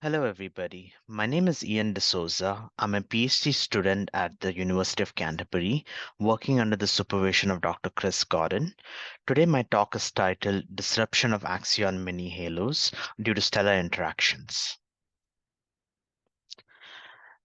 Hello, everybody. My name is Ian DeSouza. I'm a PhD student at the University of Canterbury, working under the supervision of Dr. Chris Gordon. Today, my talk is titled Disruption of Axion Minihalos Due to Stellar Interactions.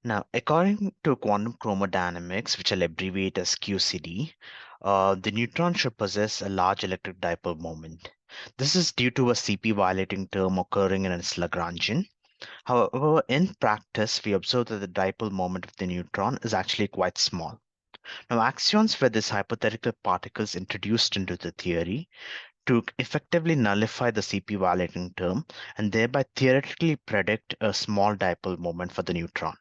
Now, according to quantum chromodynamics, which I'll abbreviate as QCD, the neutron should possess a large electric dipole moment. This is due to a CP violating term occurring in its Lagrangian. However, in practice, we observe that the dipole moment of the neutron is actually quite small. Now, axions were these hypothetical particles introduced into the theory to effectively nullify the CP violating term and thereby theoretically predict a small dipole moment for the neutron.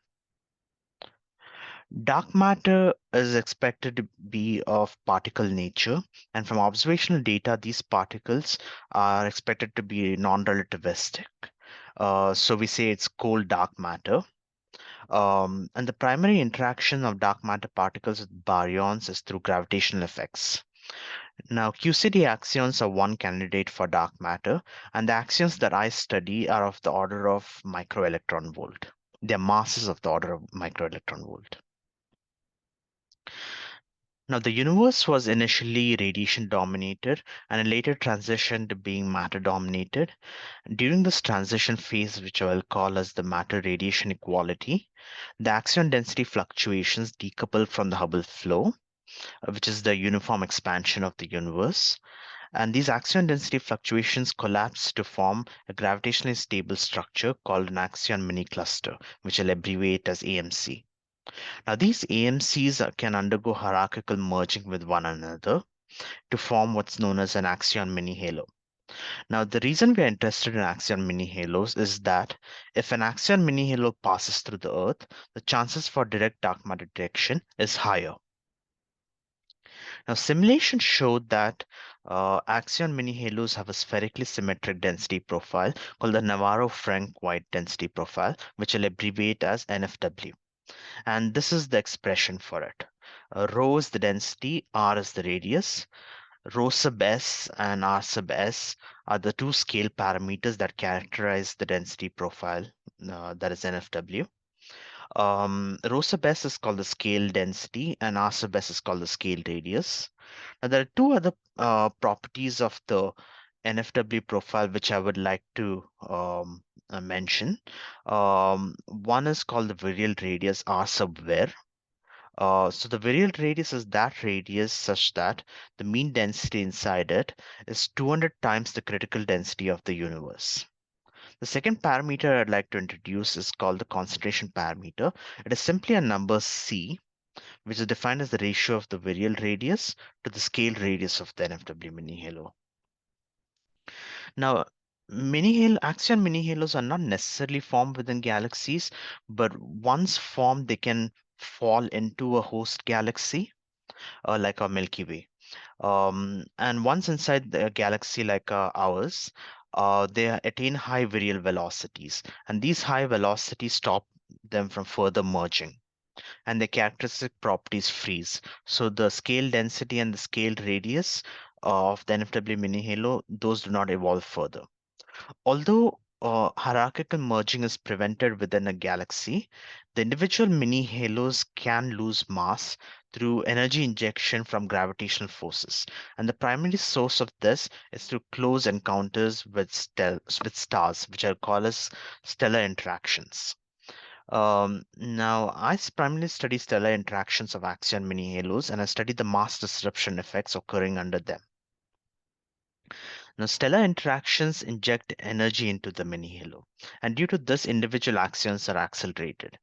Dark matter is expected to be of particle nature, and from observational data, these particles are expected to be non-relativistic. So we say it's cold dark matter. And the primary interaction of dark matter particles with baryons is through gravitational effects. Now, QCD axions are one candidate for dark matter, and the axions that I study are of the order of microelectron volt. Their masses of the order of microelectron volt. Now, the universe was initially radiation dominated and later transitioned to being matter dominated. During this transition phase, which I will call as the matter radiation equality, the axion density fluctuations decouple from the Hubble flow, which is the uniform expansion of the universe. And these axion density fluctuations collapse to form a gravitationally stable structure called an axion mini cluster, which I'll abbreviate as AMC. Now, these AMCs can undergo hierarchical merging with one another to form what's known as an axion mini halo. Now, the reason we are interested in axion mini halos is that if an axion mini halo passes through the Earth, the chances for direct dark matter detection is higher. Now, simulation showed that axion mini halos have a spherically symmetric density profile called the Navarro-Frank-White density profile, which I'll abbreviate as NFW. And this is the expression for it. Rho is the density, R is the radius. Rho sub s and R sub s are the two scale parameters that characterize the density profile, that is NFW. Rho sub s is called the scale density, and R sub s is called the scale radius. Now, there are two other properties of the NFW profile which I would like to mention. One is called the virial radius R sub var. So the virial radius is that radius such that the mean density inside it is 200 times the critical density of the universe. The second parameter I'd like to introduce is called the concentration parameter. It is simply a number C, which is defined as the ratio of the virial radius to the scale radius of the NFW mini halo. Now, axion mini halos are not necessarily formed within galaxies, but once formed, they can fall into a host galaxy, like our Milky Way. And once inside the galaxy like ours, they attain high virial velocities, and these high velocities stop them from further merging, and the characteristic properties freeze. So the scale density and the scale radius of the NFW mini halo, those do not evolve further. Although hierarchical merging is prevented within a galaxy, the individual mini halos can lose mass through energy injection from gravitational forces. And the primary source of this is through close encounters with stars, which are called as stellar interactions. Now, primarily study stellar interactions of axion mini halos, and I study the mass disruption effects occurring under them. Now, stellar interactions inject energy into the mini halo, and due to this, individual axions are accelerated.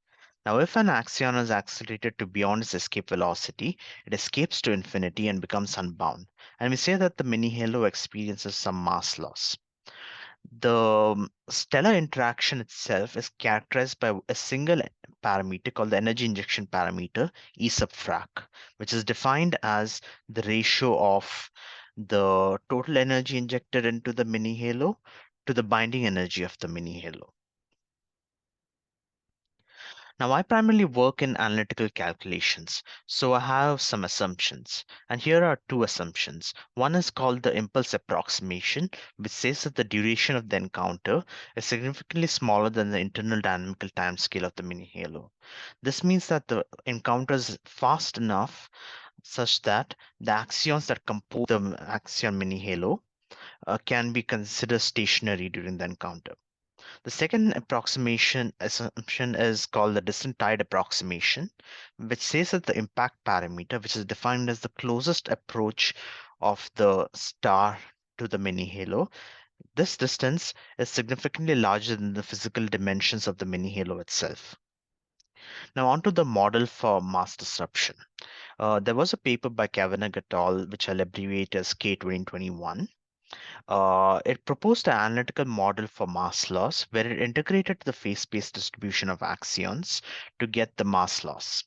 Now, if an axion is accelerated to beyond its escape velocity, it escapes to infinity and becomes unbound. And we say that the mini halo experiences some mass loss. The stellar interaction itself is characterized by a single parameter called the energy injection parameter, E sub frac, which is defined as the ratio of the total energy injected into the mini halo to the binding energy of the mini halo. Now, I primarily work in analytical calculations, so I have some assumptions. And here are two assumptions. One is called the impulse approximation, which says that the duration of the encounter is significantly smaller than the internal dynamical timescale of the mini halo. This means that the encounter is fast enough such that the axions that compose the axion mini halo can be considered stationary during the encounter. The second approximation assumption is called the distant tide approximation, which says that the impact parameter, which is defined as the closest approach of the star to the mini halo, this distance is significantly larger than the physical dimensions of the mini halo itself. Now, onto the model for mass disruption. There was a paper by Kavanagh et al., which I'll abbreviate as K2021. It proposed an analytical model for mass loss where it integrated the phase space distribution of axions to get the mass loss.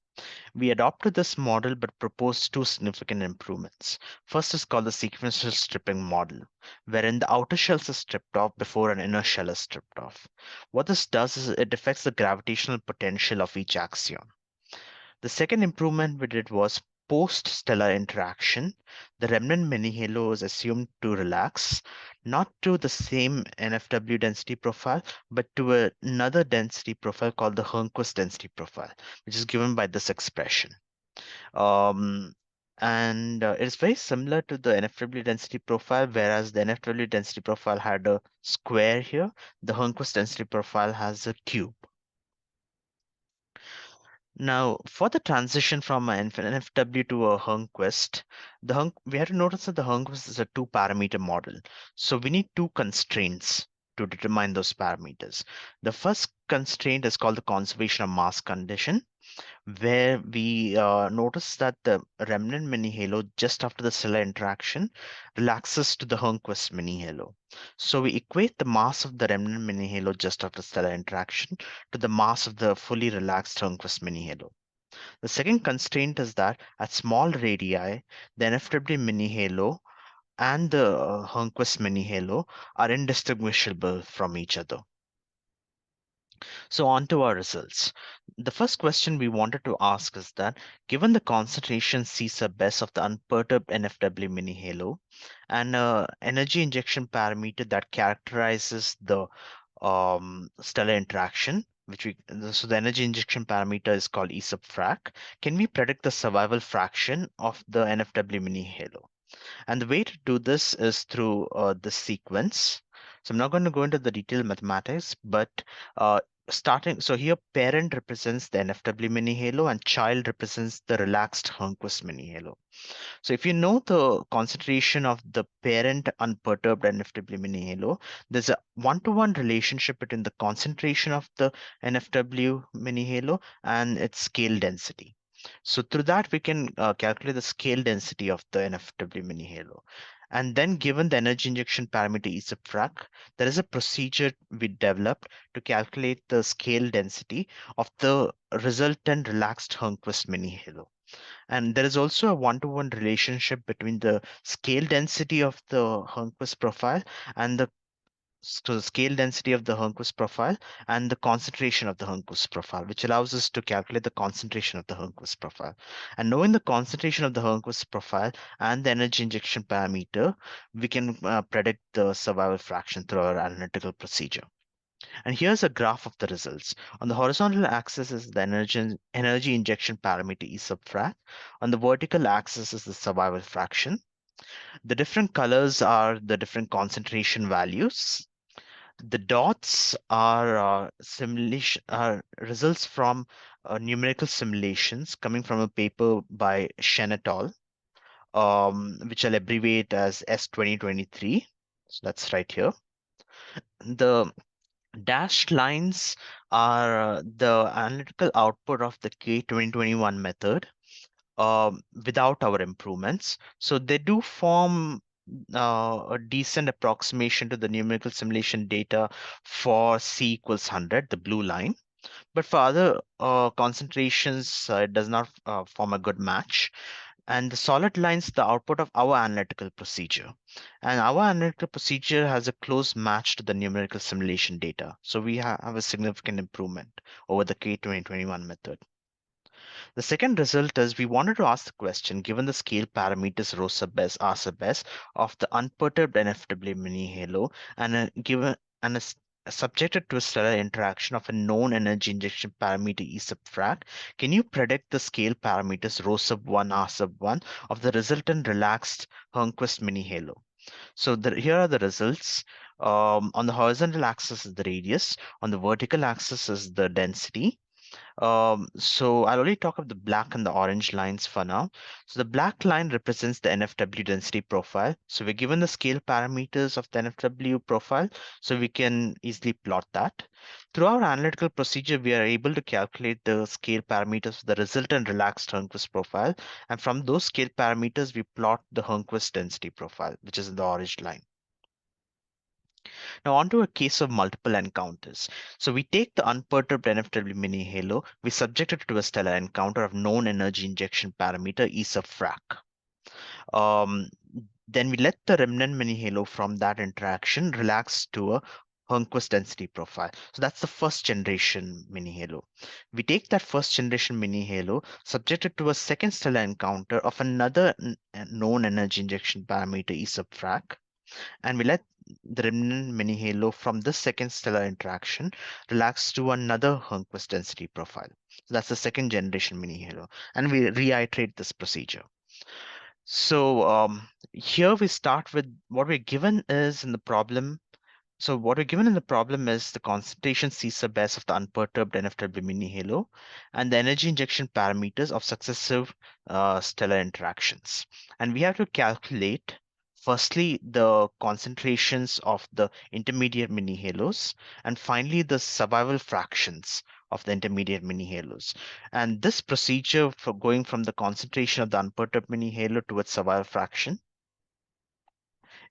We adopted this model but proposed two significant improvements. First is called the sequential stripping model, wherein the outer shells are stripped off before an inner shell is stripped off. What this does is it affects the gravitational potential of each axion. The second improvement we did was post-stellar interaction. The remnant mini-halo is assumed to relax, not to the same NFW density profile, but to another density profile called the Hernquist density profile, which is given by this expression. Um, and it's very similar to the NFW density profile, whereas the NFW density profile had a square here, the Hernquist density profile has a cube. Now, for the transition from an NFW to a Hernquist, we have to notice that the Hernquist is a two-parameter model. So we need two constraints to determine those parameters. The first constraint is called the conservation of mass condition, where we notice that the remnant mini halo just after the stellar interaction relaxes to the Hernquist mini halo. So we equate the mass of the remnant mini halo just after stellar interaction to the mass of the fully relaxed Hernquist mini halo. The second constraint is that at small radii, the NFW mini halo and the Hernquist mini halo are indistinguishable from each other. So on to our results. The first question we wanted to ask is that given the concentration C sub S of the unperturbed NFW mini halo and energy injection parameter that characterizes the stellar interaction, so the energy injection parameter is called E sub frac, can we predict the survival fraction of the NFW mini halo? And the way to do this is through this sequence. So I'm not going to go into the detailed mathematics, but uh, so here parent represents the NFW mini halo and child represents the relaxed Hernquist mini halo. So if you know the concentration of the parent unperturbed NFW mini halo, there's a one-to-one relationship between the concentration of the NFW mini halo and its scale density. So through that, we can calculate the scale density of the NFW mini halo. And then given the energy injection parameter E sub frac, there is a procedure we developed to calculate the scale density of the resultant relaxed Hernquist mini halo. And there is also a one-to-one relationship between the scale density of the Hernquist profile and the scale density of the Hernquist profile and the concentration of the Hernquist profile, which allows us to calculate the concentration of the Hernquist profile. And knowing the concentration of the Hernquist profile and the energy injection parameter, we can predict the survival fraction through our analytical procedure. And here's a graph of the results. On the horizontal axis is the energy injection parameter E sub frac. On the vertical axis is the survival fraction. The different colors are the different concentration values. The dots are results from numerical simulations coming from a paper by Shen et al., which I'll abbreviate as S2023. So that's right here. The dashed lines are the analytical output of the K2021 method without our improvements. So they do form a decent approximation to the numerical simulation data for C equals 100, the blue line. But for other concentrations, it does not form a good match. And the solid line's the output of our analytical procedure. And our analytical procedure has a close match to the numerical simulation data. So we have a significant improvement over the K2021 method. The second result is we wanted to ask the question, given the scale parameters rho sub s, r sub s of the unperturbed NFW mini halo and given and subjected to a stellar interaction of a known energy injection parameter E sub frac, can you predict the scale parameters rho sub 1, r sub 1 of the resultant relaxed Hernquist mini halo? So here are the results. On the horizontal axis is the radius, on the vertical axis is the density, so I'll only talk of the black and the orange lines for now. So the black line represents the NFW density profile. So we're given the scale parameters of the NFW profile, so we can easily plot that. Through our analytical procedure, we are able to calculate the scale parameters of the resultant relaxed Hernquist profile. And from those scale parameters, we plot the Hernquist density profile, which is in the orange line. Now onto a case of multiple encounters. So we take the unperturbed NFW mini halo, we subject it to a stellar encounter of known energy injection parameter E sub frac. Um, then we let the remnant mini halo from that interaction relax to a Hernquist density profile. So that's the first generation mini halo. We take that first generation mini halo, subject it to a second stellar encounter of another known energy injection parameter E sub frac, and we let the remnant mini halo from this second stellar interaction relax to another Hernquist density profile. So that's the second generation mini halo, and we reiterate this procedure. So here we start with what we're given is in the problem. So what we're given in the problem is the concentration C sub s of the unperturbed NFW mini halo and the energy injection parameters of successive stellar interactions. And we have to calculate firstly the concentrations of the intermediate mini halos and finally the survival fractions of the intermediate mini halos. And this procedure for going from the concentration of the unperturbed mini halo to its survival fraction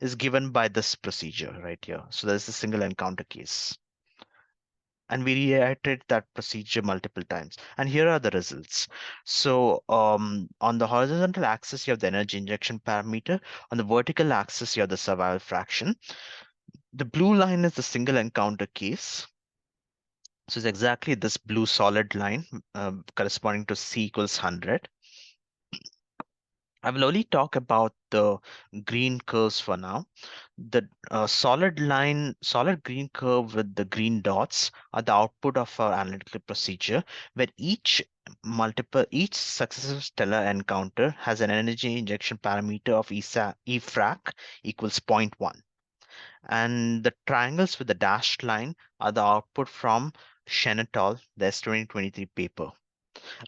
is given by this procedure right here. So there's a single encounter case. And we reiterate that procedure multiple times. And here are the results. So on the horizontal axis, you have the energy injection parameter. On the vertical axis, you have the survival fraction. The blue line is the single encounter case. So it's exactly this blue solid line corresponding to C equals 100. I will only talk about the green curves for now. The solid green curve with the green dots are the output of our analytical procedure, where each successive stellar encounter has an energy injection parameter of E frac equals zero point 0.1. And the triangles with the dashed line are the output from Shen et al., the S2023 paper.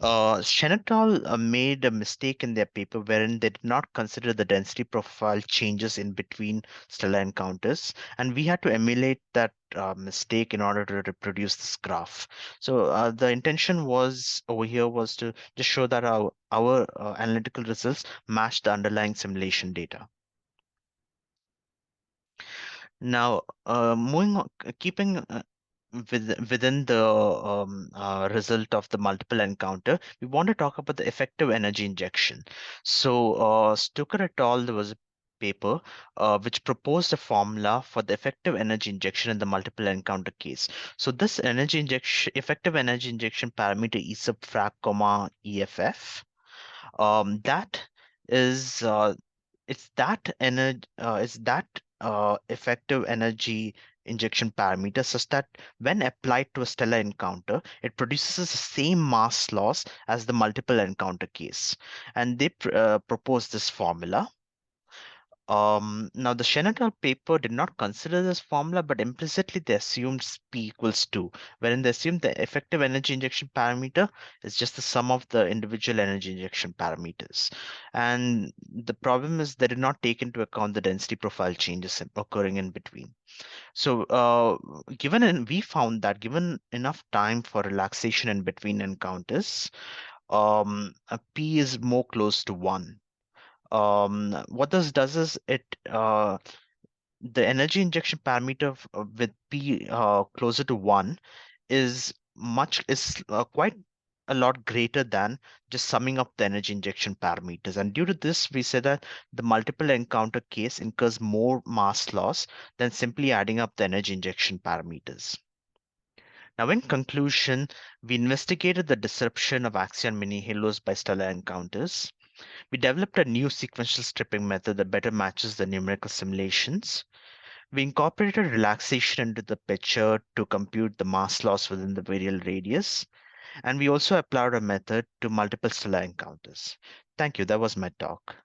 Shenetol made a mistake in their paper wherein they did not consider the density profile changes in between stellar encounters, and we had to emulate that mistake in order to reproduce this graph. So the intention was over here was to just show that our analytical results match the underlying simulation data. Now, moving on, keeping within the result of the multiple encounter, we want to talk about the effective energy injection. So, Stoker et al., there was a paper which proposed a formula for the effective energy injection in the multiple encounter case. So, this energy injection, effective energy injection parameter E sub frac comma EFF, that is it's that effective energy injection parameter such that when applied to a stellar encounter, it produces the same mass loss as the multiple encounter case. And they propose this formula. Now, the Shenatal paper did not consider this formula, but implicitly they assumed P equals 2, wherein they assumed the effective energy injection parameter is just the sum of the individual energy injection parameters. And the problem is they did not take into account the density profile changes occurring in between. So, we found that given enough time for relaxation in between encounters, a P is more close to 1. What this does is the energy injection parameter with P closer to 1 is quite a lot greater than just summing up the energy injection parameters. And due to this, we say that the multiple encounter case incurs more mass loss than simply adding up the energy injection parameters. Now, in conclusion, we investigated the disruption of axion minihalos by stellar encounters. We developed a new sequential stripping method that better matches the numerical simulations. We incorporated relaxation into the picture to compute the mass loss within the virial radius. And we also applied a method to multiple stellar encounters. Thank you. That was my talk.